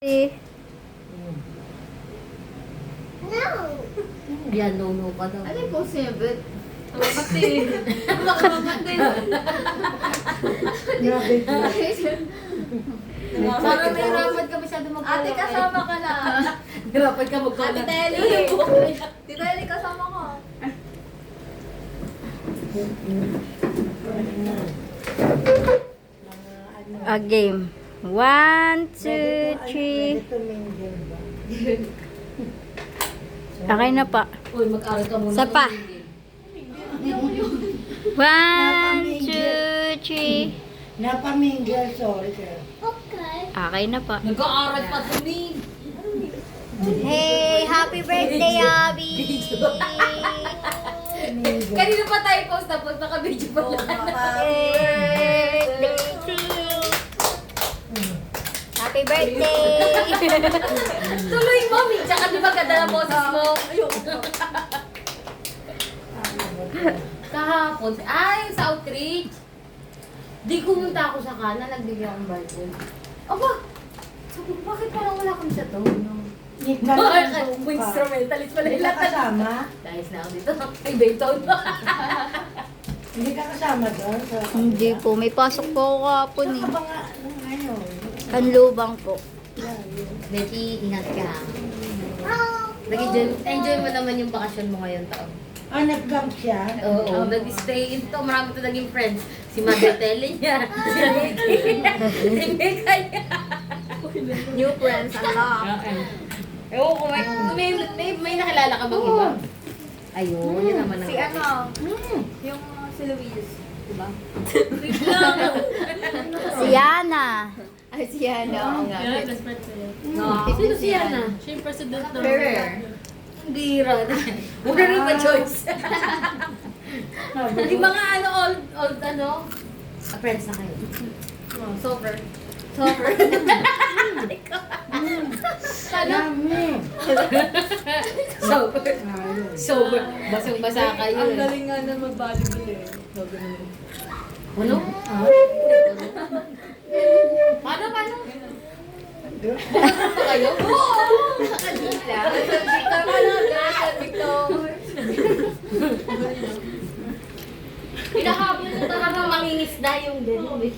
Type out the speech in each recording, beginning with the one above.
No. Yan, no pa daw. Ano yung possible? Mati. Baka mamati. Grabe ko. Parang nahirapan ka masyado magkala. Ate, kasama ka na. Nahirapan ka magkala. Ate Telly. Tita Telly, kasama ko. A game. 1, 2, 3. Okay na pa. Uy, mag-aral ka muna. Isa pa. 1, 2, 3. Napamingle, sorry sir. Okay na pa. Nag-aaral pa tumi. Hey, happy birthday, Abby! Kanina pa tayo post tapos naka-video pa lang. Happy birthday to you. Happy birthday! Tuloy mo, Mi. Tsaka di ba ganda ng boses mo? Kahapon. Ay, sa outreach. Di kumunta ako sa kanan, nagbigay akong Bible. Aba! Sabi ko, bakit parang wala kami sa to? Hindi Bakit? Instrumentalist pala yung ka lahat. kasama? Dahil na ako dito. Ay, Dayton. Hindi ka kasama doon? Hindi po, may pasok po ako kapon Saan eh. ka ba nga? Ngayon? Kanlubang po. Betty, ingat ka. Enjoy mo naman yung bakasyon mo ngayon taon. Ah, nag-camp siya? Oo, nag-stay ito. Marami ito naging friends. Si Mother Tele niya. Si Mika niya. New friends, unlock. Ewan ko, may nakilala ka bang iba? Ayun, yun naman ang... Si ano, yung si Luis. Diba? Si Yana. Ay, si Yana. Oo nga. Sino si Yana? Siya yung president ng... Rare. Hindi rin. Huwag na rin pa choice. Hindi mga old friends na kayo. Sober. Sober. Dami. Sober. Sober. Basang-basa kayo. Ang galing nga na mag-volleyball eh. Ano? Paano? Paano kayo? Sa kanila. Tama na, sa Victor. Pinahabol mo talaga mangingisda yung gano'n eh.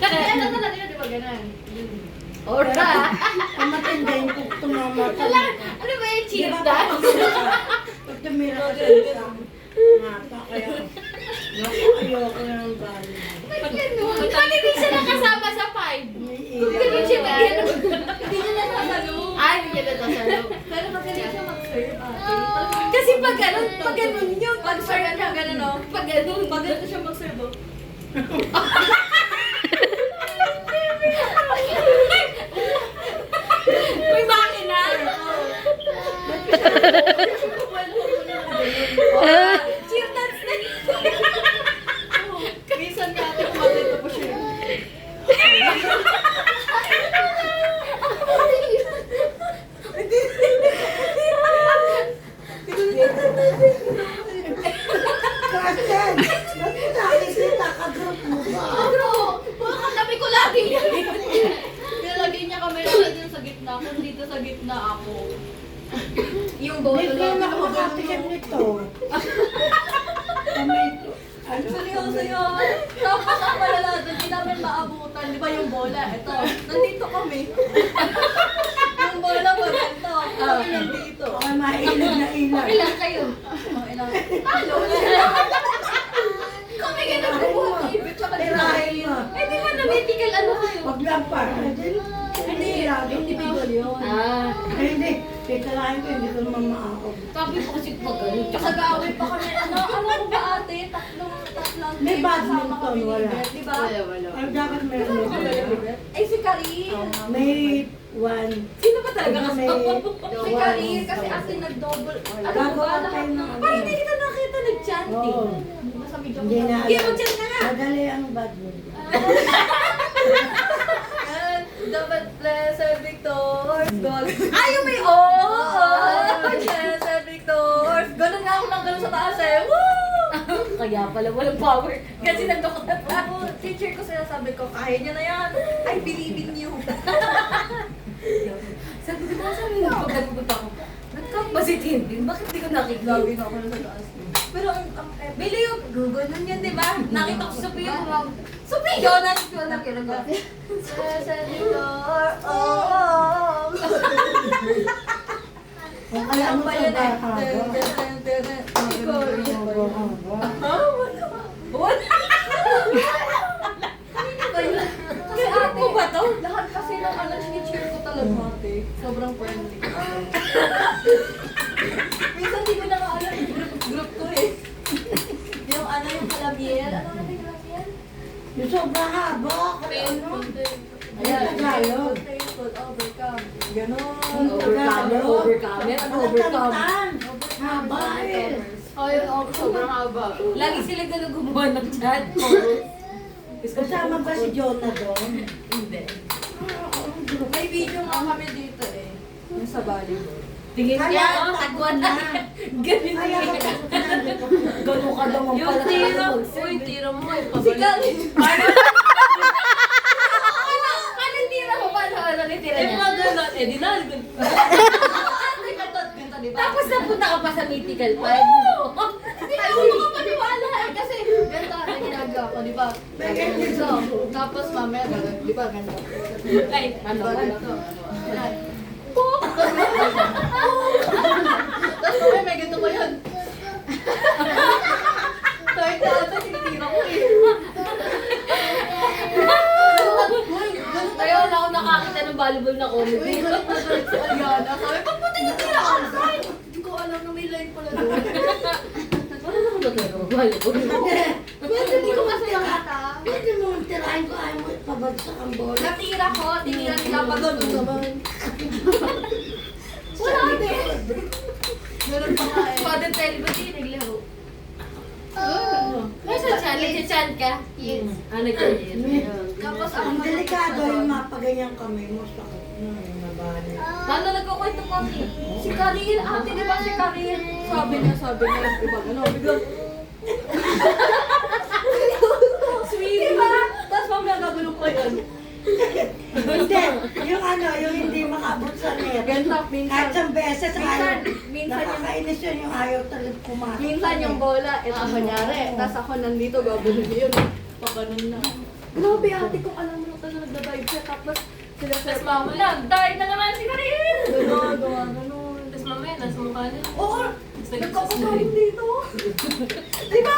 Ano talaga yun, di ba ganun? Ora! Kamatindi yung kung tumama ka. Ano ba yung cheer dance? Pag tumira ka sa isang mata, kaya ayoko na ng bali. Ba't gano'n? Ba't hindi siya nakasama sa 5? May Ganun siya ba? Hindi niya nasasalo. Ay, hindi niya nasasalo. Pero magaling siya mag-serve, ate. Kasi pag ganun yun. Pag serve niya, ganun, no? Pag ganun. Pag ganito siya mag-serve, oh. May makina. Cheer dance na yun. Minsan nga ate, kumakita po siya. Carsten! Ba't mo nakikita ka group mo ba? Bro, mga katabi ko lagi yan. Nilagay niya camera na dito sa gitna. Kung dito sa gitna ako. Yung bolo Hindi lang. na ako makatikim nito. Kamay ko. Ano? Seryoso yun. Tapos ang malala doon, hindi namin maabutan. Di ba yung bola? Ito, nandito kami. Yung bola mo, ganito. Kami nandito. Baka mailag na ilag. Ilan kayo? Mga ilang, talo. Kami ganun po. Ibig tsaka Tirahin dahil. mo. Eh, di ba na medical ano kayo? Wag lang pa. Hindi, individual yun. Ah, Hindi. Titirahin ko, hindi ko naman maakog. sabi ko kasi pag ganun. Sa gawin pa kami, ano mo ba ate? Tatlong May team badminton, kasama kami ni wala. Beth, di ba? Ay, dapat meron ito. Ay, si Karin. May one. Sino ba talaga May kasama? Si Karin, kasi ate nag-double. Ano Gagawa ba tayo lahat ng ng... ano. Parang hindi kita nakita nag-chanting. Oo. Basta medyo Hindi na Hindi, alam. mag-chant ka nga. Madali ang badminton. Dapat Blessed Victors, God. Ay, yung may oh! Blessed Victors. Ganun nga ako nang ganun sa taas eh. Woo! Kaya pala walang power. Kasi nagdokot na Ako, teacher ko sinasabi ko, kaya niya na yan. I believe in you. pupunta ko. Nagkapasitin din. Bakit di ko nakikita? Lagi na ako nasa taas. Pero ang Bili yung gugunan yun, di ba? Nakita ko sa Pio. Sa Pio, na kinaga. Kung kaya mo sa bata. Kasi ate, ba to? Lahat kasi ng ano, cheer ko talaga ate. Sobrang friendly. Minsan di ko na maalam yung group ko eh. Yung ano, yung kalabier. Ano nga yung kalabier? Yung sobrang haba. Kaya ano? Ayan, Tagalog. Painful, overcome. Ganon. Overcome. Ano overcome? Matantan. Haba eh. Ay, sobrang haba. Lagi sila gano'n gumawa ng chat. Kasama ba si Jonah doon? Hindi. May video nga kami dito eh. Yung sa volleyball. Tingin niya, Kaya, tagwan na. Ganun Kaya niya. Gano'n ka daw ang Yung pala tira, talaga uy, tira mo ay Si pabalik. Kali. Anong tira mo? Paano? Anong tira Eh, niya? mga gano'n. Eh, dinal. Ate, ganito, di ba? Tapos napunta ka pa sa mythical pa. Hindi na ako makapaniwala eh. Kasi ganito ate ginagawa ko, di ba? So, tapos mamaya, di ba, ganito. Ay, ano? Ganito. Yan. Tapos mamaya may ganito ko yun. Kahit na ate, tinitira ko eh. Uy, ganun Kaya wala akong nakakita ng volleyball na Uy, comedy. galit na galit si Aliana. Sabi, ba't mo tinitira ka sa akin? Hindi ko alam na may line pala doon. Ano na ba talaga mag-volleyball? Pwede, hindi ko kasi nakata. Pwede mo tirahin ko ayaw mo pabagsak ang bola. Natira ko, tinira nila pa doon naman. Wala din. Meron pa nga eh. Father Telly ba di naglaro? Nasa chan? Nagchan ka? Yes. Ah, nagchan. Tapos Ang delikado yung mapaganyan kami mo sa nabali. Paano nagkakwento kami? Si Karil, ate, di ba si Karil? Sabi niya, yung iba, ano, biglang... Sweet, di ba? Tapos mamaya nagulong pa yun. Hindi, yung ano, yung hindi makabot sa net. Ganito, Kahit minsan, isang beses ayaw. minsan yung... Nakakainis yun yung ayaw talaga pumasok. Minsan yung bola, ito kunyari. Tapos ako nandito, gagawin niyo yun. Pagkanon na. Grabe ate, kung alam mo na talaga nag-dive siya. Tapos sila sa Tapos mamaya, dive na naman si Karin. Ganon, ganon. Tapos mamaya, nasa mukha niya. Oo, Tapos nagkakasama dito. Di ba?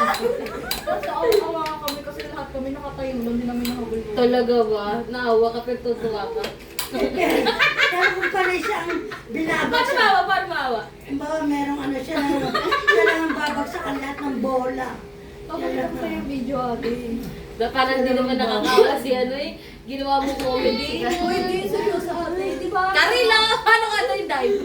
Tapos awa nga kami kasi lahat kami nakatayo doon, hindi namin nahabol. Talaga ba? Naawa ka pero tutuwa ka. Pero kung pala siyang Paano binabagsak. maawa? Paano maawa? Kumbaga merong ano siya na siya lang ang babagsakan lahat ng bola. Pakita ko yung video ate. Parang di naman nakakawa si ano eh. Ginawa mo comedy. Uy, hindi seryoso ate, di ba? Karila! Paano ka ito yung dive?